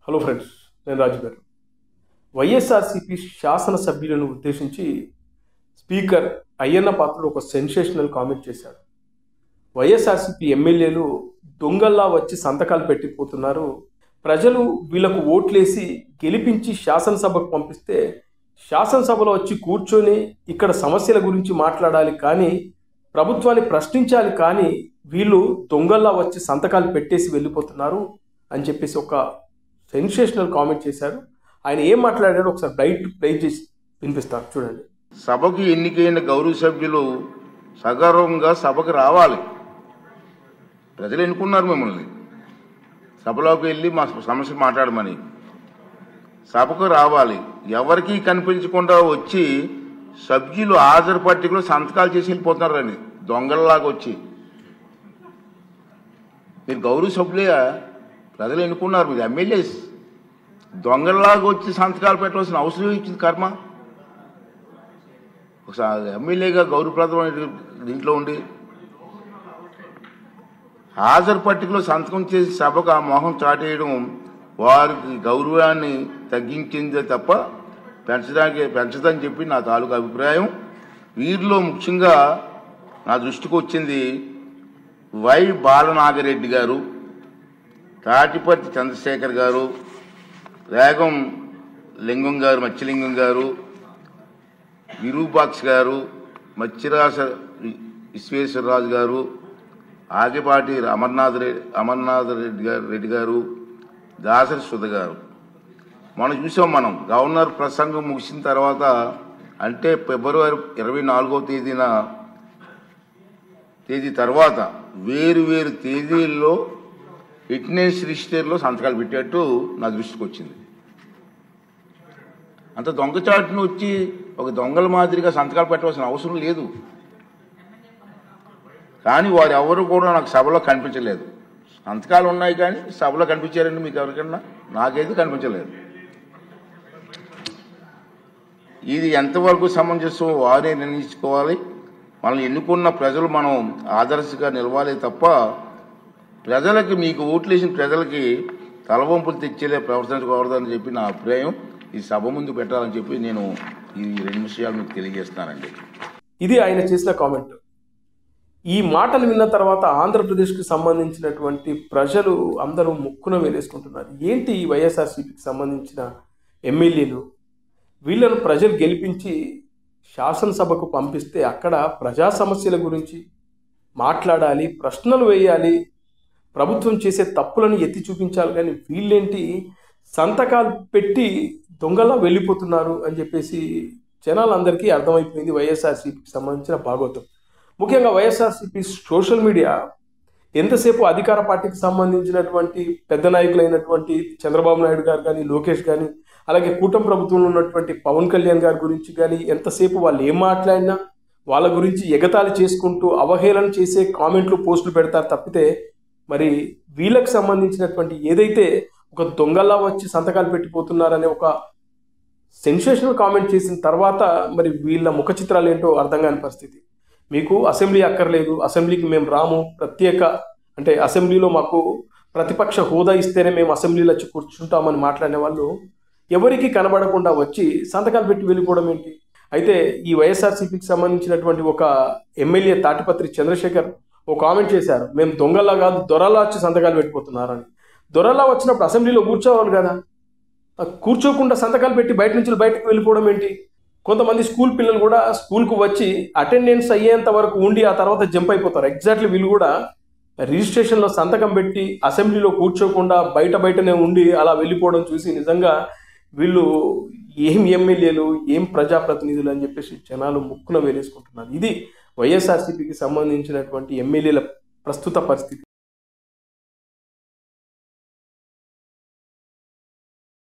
Hello friends, నేను రాజు గారు. వైఎస్ఆర్సీపీ శాసనసభ్యులను ఉద్దేశించి స్పీకర్ అయ్యన్న పాత్రుడు ఒక సెన్సేషనల్ కామెంట్ చేశాడు. వైఎస్ఆర్సీపీ ఎమ్మెల్యేలు దొంగల్లా వచ్చి సంతకాలు పెట్టిపోతున్నారు. ప్రజలు వీళ్లకు ఓట్లేసి గెలిపించి శాసనసభకు పంపిస్తే శాసనసభలో వచ్చి కూర్చొని ఇక్కడ సమస్యల గురించి మాట్లాడాలి, కానీ ప్రభుత్వాన్ని ప్రశ్నించాలి, కానీ వీళ్ళు దొంగల్లా వచ్చి సంతకాలు పెట్టేసి వెళ్ళిపోతున్నారు అని చెప్పేసి ఒక సెన్సేషనల్ కామెంట్ చేశారు. ఆయన ఏం మాట్లాడాడో ఒకసారి బయట ప్లే చేసి వినిపిస్తారు, చూడండి. సభకు ఎన్నికైన గౌరవ సభ్యులు సగర్వంగా సభకు రావాలి. ప్రజలు ఎన్నుకున్నారు మిమ్మల్ని సభలోకి వెళ్ళి మా సమస్య మాట్లాడమని. సభకు రావాలి. ఎవరికి కనిపించకుండా వచ్చి సభ్యులు హాజరు పట్టికలో సంతకాలు చేసి వెళ్ళిపోతున్నారని దొంగల్లాగా వచ్చి. మీరు గౌరవ సభ్యులే, ప్రజలు ఎన్నుకున్నారు, మీరు ఎమ్మెల్యేస్. దొంగల్లాగా వచ్చి సంతకాలు పెట్టవలసిన అవసరం ఇచ్చింది కర్మ. ఒకసారి ఎమ్మెల్యేగా గౌరవప్రదమైన దీంట్లో ఉండి హాజరు పట్టికలో సంతకం చేసి సభకు ఆ మొహం చాటేయడం వారికి గౌరవాన్ని తగ్గించిందే తప్ప పెంచదని చెప్పి నా తాలూకు అభిప్రాయం. వీరిలో ముఖ్యంగా నా దృష్టికి వచ్చింది వై బాలనాగిరెడ్డి గారు, తాటిపర్తి చంద్రశేఖర్ గారు, రేగం లింగం గారు, మత్స్యలింగం గారు, విరూపాక్ష గారు, మత్స్యరాజ విశ్వేశ్వరరాజు గారు, ఆగిపాటి అమర్నాథ్ రెడ్డి గారు, దాసరి సుధ గారు. మనం చూసాం. మనం గవర్నర్ ప్రసంగం ముగిసిన తర్వాత, అంటే ఫిబ్రవరి 24వ తేదీ తర్వాత వేరు తేదీల్లో అటెండెన్స్ రిజిస్టర్లో సంతకాలు పెట్టేట్టు నా దృష్టికి వచ్చింది. అంత దొంగచాటును వచ్చి ఒక దొంగల మాదిరిగా సంతకాలు పెట్టవలసిన అవసరం లేదు. కానీ వారు ఎవరు కూడా నాకు సభలో కనిపించలేదు. సంతకాలు ఉన్నాయి కానీ సభలో కనిపించారండి మీకు ఎవరికన్నా? నాకైతే కనిపించలేదు. ఇది ఎంతవరకు సమంజసం వారే నిర్ణయించుకోవాలి. మనల్ని ఎన్నుకున్న ప్రజలు మనం ఆదర్శంగా నిలవాలి తప్ప ప్రజలకి, మీకు ఓట్లేసిన ప్రజలకి తలవంపులు తెచ్చేలే ప్రవర్తించకూడదని చెప్పి నా అభిప్రాయం. ఈ సభ ముందు పెట్టాలని చెప్పి నేను ఈ 2 విషయాలు మీకు తెలియజేస్తానండి. ఇది ఆయన చేసిన కామెంట్. ఈ మాటలు విన్న తర్వాత ఆంధ్రప్రదేశ్కి సంబంధించినటువంటి ప్రజలు అందరూ ముక్కున వేలేసుకుంటున్నారు. ఏంటి ఈ వైఎస్ఆర్సీపీకి సంబంధించిన ఎమ్మెల్యేలు, వీళ్ళను ప్రజలు గెలిపించి శాసనసభకు పంపిస్తే అక్కడ ప్రజా సమస్యల గురించి మాట్లాడాలి, ప్రశ్నలు వేయాలి, ప్రభుత్వం చేసే తప్పులను ఎత్తి చూపించాలి, కానీ వీళ్ళేంటి సంతకాలు పెట్టి దొంగలా వెళ్ళిపోతున్నారు అని చెప్పేసి జనాలందరికీ అర్థమైపోయింది వైఎస్ఆర్సీపీకి సంబంధించిన భాగవతం. ముఖ్యంగా వైఎస్ఆర్సీపీ సోషల్ మీడియా ఎంతసేపు అధికార పార్టీకి సంబంధించినటువంటి పెద్ద నాయకులైనటువంటి చంద్రబాబు నాయుడు గారు కానీ, లోకేష్ కానీ, అలాగే కూటమి ప్రభుత్వంలో ఉన్నటువంటి పవన్ కళ్యాణ్ గారి గురించి కానీ ఎంతసేపు వాళ్ళు ఏం మాట్లాడినా వాళ్ళ గురించి ఎగతాళి చేసుకుంటూ అవహేళన చేసే కామెంట్లు, పోస్టులు పెడతారు తప్పితే మరి వీళ్ళకి సంబంధించినటువంటి ఏదైతే ఒక దొంగల్లా వచ్చి సంతకాలు పెట్టిపోతున్నారనే ఒక సెన్సేషనల్ కామెంట్ చేసిన తర్వాత మరి వీళ్ళ ముఖ చిత్రాలు ఏంటో అర్థం కాని పరిస్థితి. మీకు అసెంబ్లీ అక్కర్లేదు, అసెంబ్లీకి మేము రాము, అంటే అసెంబ్లీలో మాకు ప్రతిపక్ష హోదా ఇస్తేనే మేము అసెంబ్లీలో వచ్చి కూర్చుంటామని మాట్లాడిన వాళ్ళు ఎవరికి కనబడకుండా వచ్చి సంతకాలు పెట్టి వెళ్ళిపోవడం ఏంటి? అయితే ఈ వైఎస్ఆర్సీపీకి సంబంధించినటువంటి ఒక ఎమ్మెల్యే తాటిపత్రి చంద్రశేఖర్ ఓ కామెంట్ చేశారు, మేము దొంగల్లా కాదు దొరలా వచ్చి సంతకాలు పెట్టిపోతున్నారని. దొరలా వచ్చినప్పుడు అసెంబ్లీలో కూర్చోవాలి కదా, కూర్చోకుండా సంతకాలు పెట్టి బయటకు వెళ్ళిపోవడం ఏంటి? కొంతమంది స్కూల్ పిల్లలు కూడా స్కూల్కు వచ్చి అటెండెన్స్ అయ్యేంత వరకు ఉండి ఆ తర్వాత జంప్ అయిపోతారు. ఎగ్జాక్ట్లీ వీళ్ళు కూడా రిజిస్ట్రేషన్లో సంతకం పెట్టి అసెంబ్లీలో కూర్చోకుండా బయటనే ఉండి అలా వెళ్ళిపోవడం చూసి నిజంగా వీళ్ళు ఏం ఎమ్మెల్యేలు, ఏం ప్రజాప్రతినిధులు అని చెప్పేసి జనాలు ముక్కున వేలేసుకుంటున్నారు. ఇది వైఎస్ఆర్సీపీకి సంబంధించినటువంటి ఎమ్మెల్యేల ప్రస్తుత పరిస్థితి.